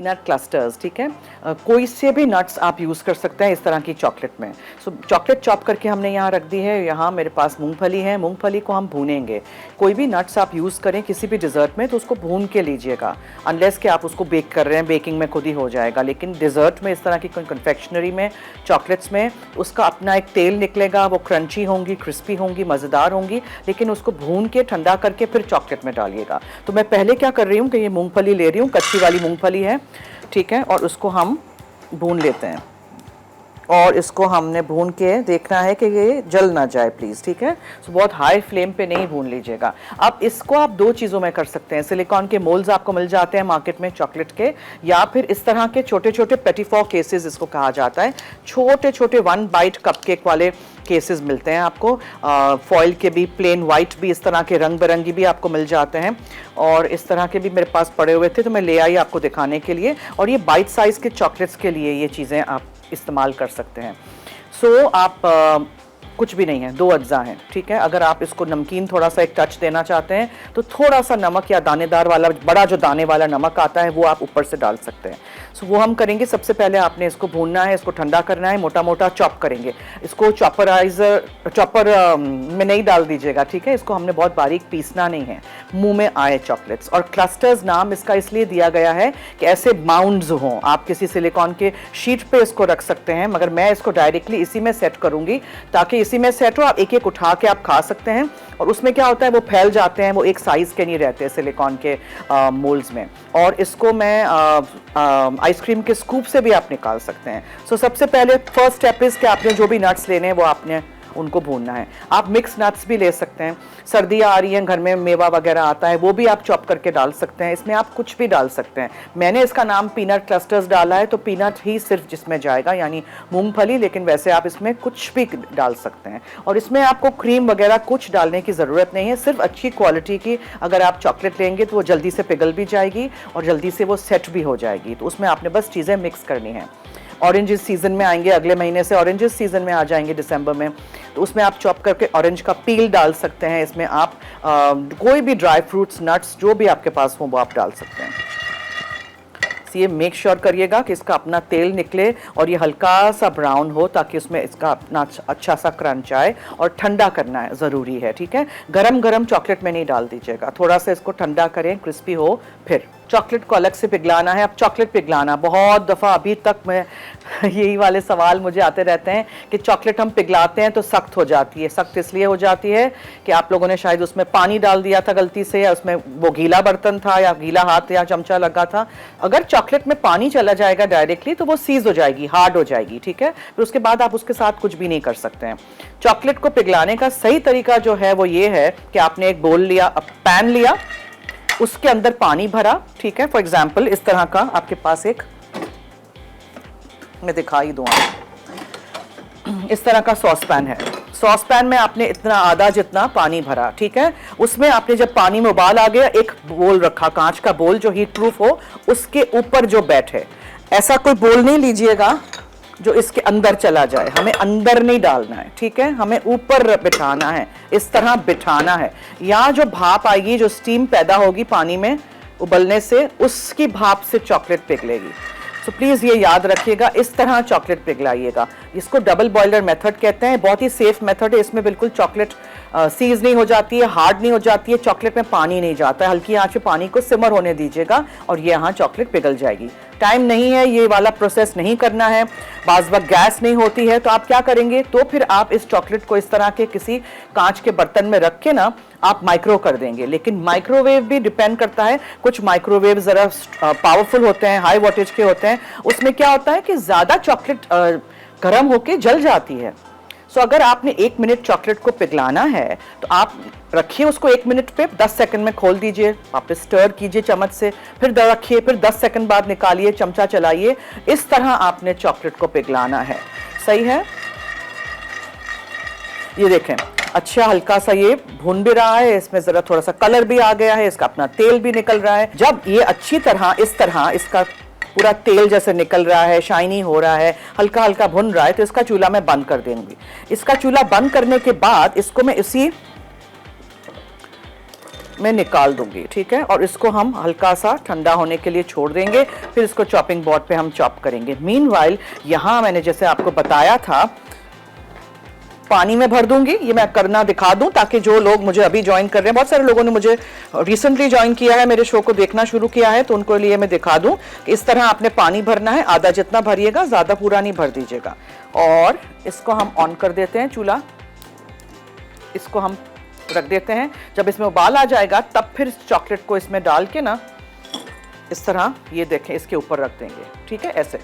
Peanut clusters, ठीक है। कोई से भी नट्स आप यूज़ कर सकते हैं इस तरह की चॉकलेट में। सो चॉकलेट चॉप करके हमने यहाँ रख दी है। यहाँ मेरे पास मूंगफली है, मूंगफली को हम भूनेंगे। कोई भी नट्स आप यूज़ करें किसी भी डिज़र्ट में तो उसको भून के लीजिएगा, अनलेस कि आप उसको बेक कर रहे हैं, बेकिंग में खुद ही हो जाएगा। लेकिन डिज़र्ट में, इस तरह की कन्फेक्शनरी में, चॉकलेट्स में, उसका अपना एक तेल निकलेगा, वो क्रंची होंगी, क्रिस्पी होंगी, मज़ेदार होंगी, लेकिन उसको भून के ठंडा करके फिर चॉकलेट में डालिएगा। तो मैं पहले क्या कर रही हूँ कि ये मूंगफली ले रही हूँ, कच्ची वाली मूंगफली है, ठीक है, और उसको हम भून लेते हैं। और इसको हमने भून के देखना है कि ये जल ना जाए प्लीज़, ठीक है। सो बहुत हाई फ्लेम पे नहीं भून लीजिएगा। अब इसको आप दो चीज़ों में कर सकते हैं। सिलिकॉन के मोल्ड्स आपको मिल जाते हैं मार्केट में चॉकलेट के, या फिर इस तरह के छोटे छोटे पेटिफॉर केसेस इसको कहा जाता है, छोटे छोटे 1 बाइट कपकेक वाले केसेस मिलते हैं आपको। फॉइल के भी, प्लेन वाइट भी, इस तरह के रंग बिरंगी भी आपको मिल जाते हैं। और इस तरह के भी मेरे पास पड़े हुए थे तो मैं ले आई आपको दिखाने के लिए। और ये बाइट साइज़ के चॉकलेट्स के लिए ये चीज़ें आप इस्तेमाल कर सकते हैं। सो आप कुछ भी नहीं है, 2 अज्जा हैं, ठीक है। अगर आप इसको नमकीन थोड़ा सा एक टच देना चाहते हैं तो थोड़ा सा नमक या दानेदार वाला, बड़ा जो दाने वाला नमक आता है वो आप ऊपर से डाल सकते हैं। सो वो हम करेंगे। सबसे पहले आपने इसको भूनना है, इसको ठंडा करना है, मोटा मोटा चॉप करेंगे इसको। चॉपर में नहीं डाल दीजिएगा, ठीक है। इसको हमने बहुत बारीक पीसना नहीं है, मुंह में आए चॉकलेट्स। और क्लस्टर्स नाम इसका इसलिए दिया गया है कि ऐसे माउंड्स हों। आप किसी सिलिकॉन के शीट पे इसको रख सकते हैं, मगर मैं इसको डायरेक्टली इसी में सेट करूंगी ताकि इसी में सेट हो। आप एक एक उठा के आप खा सकते हैं। और उसमें क्या होता है, वो फैल जाते हैं, वो एक साइज के नहीं रहते सिलिकॉन के मोल्ड्स में। और इसको मैं आइसक्रीम के स्कूप से भी आप निकाल सकते हैं। सो सबसे पहले फर्स्ट स्टेप इज कि आपने जो भी नट्स लेने हैं वो आपने उनको भूनना है। आप मिक्स नट्स भी ले सकते हैं। सर्दियाँ आ रही हैं, घर में मेवा वगैरह आता है, वो भी आप चॉप करके डाल सकते हैं। इसमें आप कुछ भी डाल सकते हैं। मैंने इसका नाम पीनट क्लस्टर्स डाला है तो पीनट ही सिर्फ जिसमें जाएगा, यानी मूंगफली, लेकिन वैसे आप इसमें कुछ भी डाल सकते हैं। और इसमें आपको क्रीम वगैरह कुछ डालने की ज़रूरत नहीं है। सिर्फ अच्छी क्वालिटी की अगर आप चॉकलेट लेंगे तो वो जल्दी से पिघल भी जाएगी और जल्दी से वो सेट भी हो जाएगी। तो उसमें आपने बस चीज़ें मिक्स करनी हैं। ऑरेंजेस सीज़न में आएंगे, अगले महीने से ऑरेंजेस सीज़न में आ जाएंगे दिसंबर में, तो उसमें आप चॉप करके ऑरेंज का पील डाल सकते हैं। इसमें आप कोई भी ड्राई फ्रूट्स, नट्स जो भी आपके पास हो वो आप डाल सकते हैं। ये मेक श्योर करिएगा कि इसका अपना तेल निकले और ये हल्का सा ब्राउन हो ताकि उसमें इसका अपना अच्छा सा क्रंच आए। और ठंडा करना है ज़रूरी है, ठीक है। गरम गरम चॉकलेट में नहीं डाल दीजिएगा, थोड़ा सा इसको ठंडा करें, क्रिस्पी हो, फिर चॉकलेट को अलग से पिघलाना है। अब चॉकलेट पिघलाना, बहुत दफ़ा अभी तक मैं यही वाले सवाल मुझे आते रहते हैं कि चॉकलेट हम पिघलाते हैं तो सख्त हो जाती है। सख्त इसलिए हो जाती है कि आप लोगों ने शायद उसमें पानी डाल दिया था गलती से, या उसमें वो गीला बर्तन था या गीला हाथ या चमचा लगा था। अगर चॉकलेट में पानी चला जाएगा डायरेक्टली तो वो सीज हो जाएगी, हार्ड हो जाएगी, ठीक है। फिर उसके बाद आप उसके साथ कुछ भी नहीं कर सकते हैं। चॉकलेट को पिघलाने का सही तरीका जो है वो ये है कि आपने एक बोल लिया, पैन लिया, उसके अंदर पानी भरा, ठीक है। फॉर एग्जाम्पल इस तरह का आपके पास एक, मैं दिखा ही दूँ, इस तरह का सॉस पैन है। सॉस पैन में आपने इतना आधा जितना पानी भरा, ठीक है। उसमें आपने जब पानी में उबाल आ गया, एक बोल रखा, कांच का बोल जो हीट प्रूफ हो, उसके ऊपर जो बैठे। ऐसा कोई बोल नहीं लीजिएगा जो इसके अंदर चला जाए, हमें अंदर नहीं डालना है, ठीक है। हमें ऊपर बिठाना है, इस तरह बिठाना है। यहाँ जो भाप आएगी, जो स्टीम पैदा होगी पानी में उबलने से, उसकी भाप से चॉकलेट पिघलेगी। सो प्लीज़ ये याद रखिएगा, इस तरह चॉकलेट पिघलाइएगा। इसको डबल बॉयलर मेथड कहते हैं, बहुत ही सेफ मेथड है। इसमें बिल्कुल चॉकलेट सीज नहीं हो जाती है, हार्ड नहीं हो जाती है, चॉकलेट में पानी नहीं जाता है। हल्की आंच पे पानी को सिमर होने दीजिएगा और ये यहाँ चॉकलेट पिघल जाएगी। टाइम नहीं है, ये वाला प्रोसेस नहीं करना है, बाज़ वक्त गैस नहीं होती है, तो आप क्या करेंगे, तो फिर आप इस चॉकलेट को इस तरह के किसी कांच के बर्तन में रख के ना आप माइक्रो कर देंगे। लेकिन माइक्रोवेव भी डिपेंड करता है, कुछ माइक्रोवेव ज़रा पावरफुल होते हैं, हाई वोल्टेज के होते हैं। उसमें क्या होता है कि ज़्यादा चॉकलेट गर्म होके जल जाती है। सो अगर आपने 1 मिनट चॉकलेट को पिघलाना है तो आप रखिए उसको 1 मिनट पे, 10 सेकंड में खोल दीजिए, वापस स्टर कीजिए चम्मच से, फिर रखिए, फिर 10 सेकंड बाद निकालिए, चमचा चलाइए। इस तरह आपने चॉकलेट को पिघलाना है। सही है, ये देखें अच्छा हल्का सा ये भून भी रहा है, इसमें जरा थोड़ा सा कलर भी आ गया है, इसका अपना तेल भी निकल रहा है। जब ये अच्छी तरह इस तरह इसका पूरा तेल जैसे निकल रहा है, शाइनी हो रहा है, हल्का हल्का भुन रहा है, तो इसका चूल्हा मैं बंद कर दूंगी। इसका चूल्हा बंद करने के बाद इसको मैं इसी मैं निकाल दूंगी, ठीक है। और इसको हम हल्का सा ठंडा होने के लिए छोड़ देंगे, फिर इसको चॉपिंग बोर्ड पे हम चॉप करेंगे। मीनवाइल यहाँ मैंने जैसे आपको बताया था पानी में भर दूंगी, ये मैं करना दिखा दूं ताकि जो लोग मुझे अभी ज्वाइन कर रहे हैं, बहुत सारे लोगों ने मुझे रिसेंटली ज्वाइन किया है, मेरे शो को देखना शुरू किया है, तो उनको लिए मैं दिखा दूं कि इस तरह आपने पानी भरना है, आधा जितना भरिएगा, ज्यादा पूरा नहीं भर दीजिएगा। और इसको हम ऑन कर देते हैं चूल्हा, इसको हम रख देते हैं। जब इसमें उबाल आ जाएगा तब फिर चॉकलेट को इसमें डाल के ना इस तरह ये देखें इसके ऊपर रख देंगे, ठीक है। ऐसे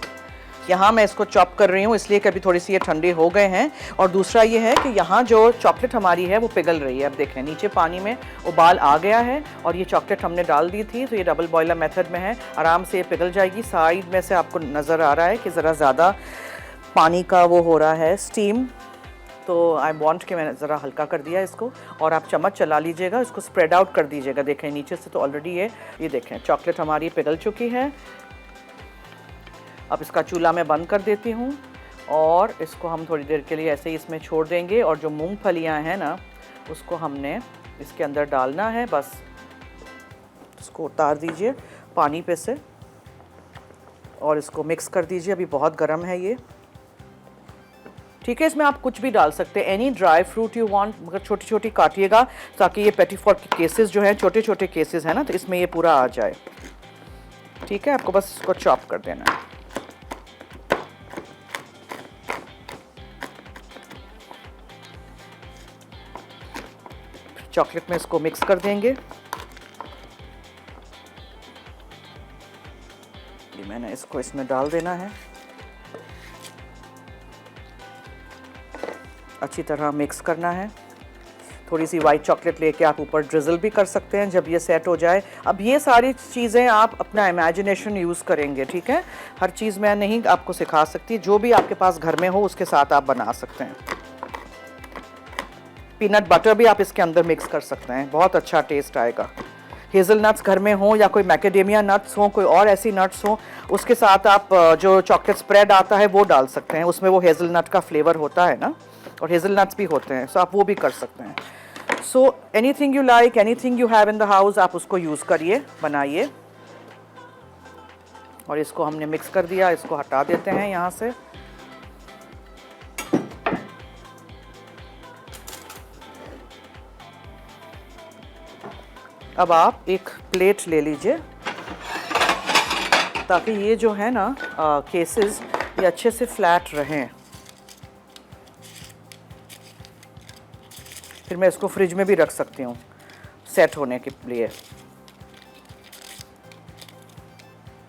यहाँ मैं इसको चॉप कर रही हूँ इसलिए कि अभी थोड़ी सी ये ठंडे हो गए हैं। और दूसरा ये है कि यहाँ जो चॉकलेट हमारी है वो पिघल रही है। अब देखें नीचे पानी में उबाल आ गया है और ये चॉकलेट हमने डाल दी थी, तो ये डबल बॉयलर मेथड में है, आराम से ये पिघल जाएगी। साइड में से आपको नज़र आ रहा है कि ज़रा ज़्यादा पानी का वो हो रहा है स्टीम, तो आई वांट कि मैंने ज़रा हल्का कर दिया इसको। और आप चम्मच चला लीजिएगा, इसको स्प्रेड आउट कर दीजिएगा। देखें नीचे से तो ऑलरेडी ये देखें चॉकलेट हमारी पिघल चुकी है। अब इसका चूल्हा मैं बंद कर देती हूँ और इसको हम थोड़ी देर के लिए ऐसे ही इसमें छोड़ देंगे। और जो मूंगफलियाँ हैं ना उसको हमने इसके अंदर डालना है, बस इसको उतार दीजिए पानी पे से और इसको मिक्स कर दीजिए। अभी बहुत गर्म है ये, ठीक है। इसमें आप कुछ भी डाल सकते हैं, any dry fruit you want, मगर छोटी छोटी काटिएगा ताकि ये पेटी फॉट के केसेस जो है छोटे छोटे केसेस हैं ना, तो इसमें ये पूरा आ जाए, ठीक है। आपको बस इसको चॉप कर देना है। चॉकलेट में इसको मिक्स कर देंगे। ये मैंने इसको इसमें डाल देना है, अच्छी तरह मिक्स करना है। थोड़ी सी वाइट चॉकलेट लेके आप ऊपर ड्रिजल भी कर सकते हैं जब ये सेट हो जाए। अब ये सारी चीज़ें आप अपना इमेजिनेशन यूज़ करेंगे, ठीक है। हर चीज़ मैं नहीं आपको सिखा सकती, जो भी आपके पास घर में हो उसके साथ आप बना सकते हैं। पीनट बटर भी आप इसके अंदर मिक्स कर सकते हैं, बहुत अच्छा टेस्ट आएगा। हेज़ल नट्स घर में हो या कोई मैकेडेमिया नट्स हो, कोई और ऐसी नट्स हो, उसके साथ आप जो चॉकलेट स्प्रेड आता है वो डाल सकते हैं। उसमें वो हेज़ल नट का फ्लेवर होता है ना, और हेज़ल नट्स भी होते हैं, सो आप वो भी कर सकते हैं। So anything you like, anything you have in the house, आप उसको यूज़ करिए, बनाइए। और इसको हमने मिक्स कर दिया, इसको हटा देते हैं यहाँ से। अब आप एक प्लेट ले लीजिए ताकि ये जो है ना केसेस ये अच्छे से फ्लैट रहें। फिर मैं इसको फ्रिज में भी रख सकती हूँ सेट होने के लिए,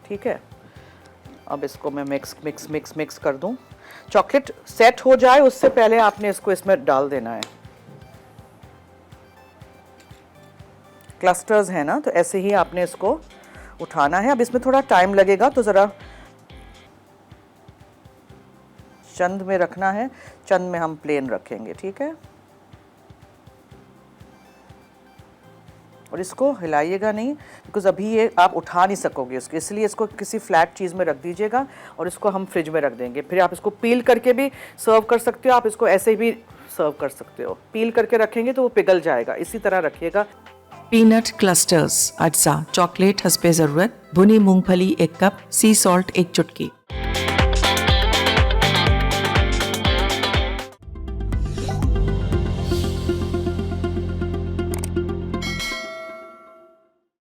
ठीक है। अब इसको मैं मिक्स कर दूँ। चॉकलेट सेट हो जाए उससे पहले आपने इसको इसमें डाल देना है। क्लस्टर्स हैं ना, तो ऐसे ही आपने इसको उठाना है। अब इसमें थोड़ा टाइम लगेगा तो ज़रा चंद में रखना है, चंद में हम प्लेन रखेंगे, ठीक है। और इसको हिलाइएगा नहीं, बिकॉज अभी ये आप उठा नहीं सकोगे इसको, इसलिए इसको किसी फ्लैट चीज़ में रख दीजिएगा और इसको हम फ्रिज में रख देंगे। फिर आप इसको पील करके भी सर्व कर सकते हो, आप इसको ऐसे भी सर्व कर सकते हो। पील करके रखेंगे तो वो पिघल जाएगा, इसी तरह रखिएगा। पीनट क्लस्टर्स अज्जा चॉकलेट हस्बे ज़रूरत, भुनी मूंगफली 1 कप, सी सॉल्ट 1 चुटकी।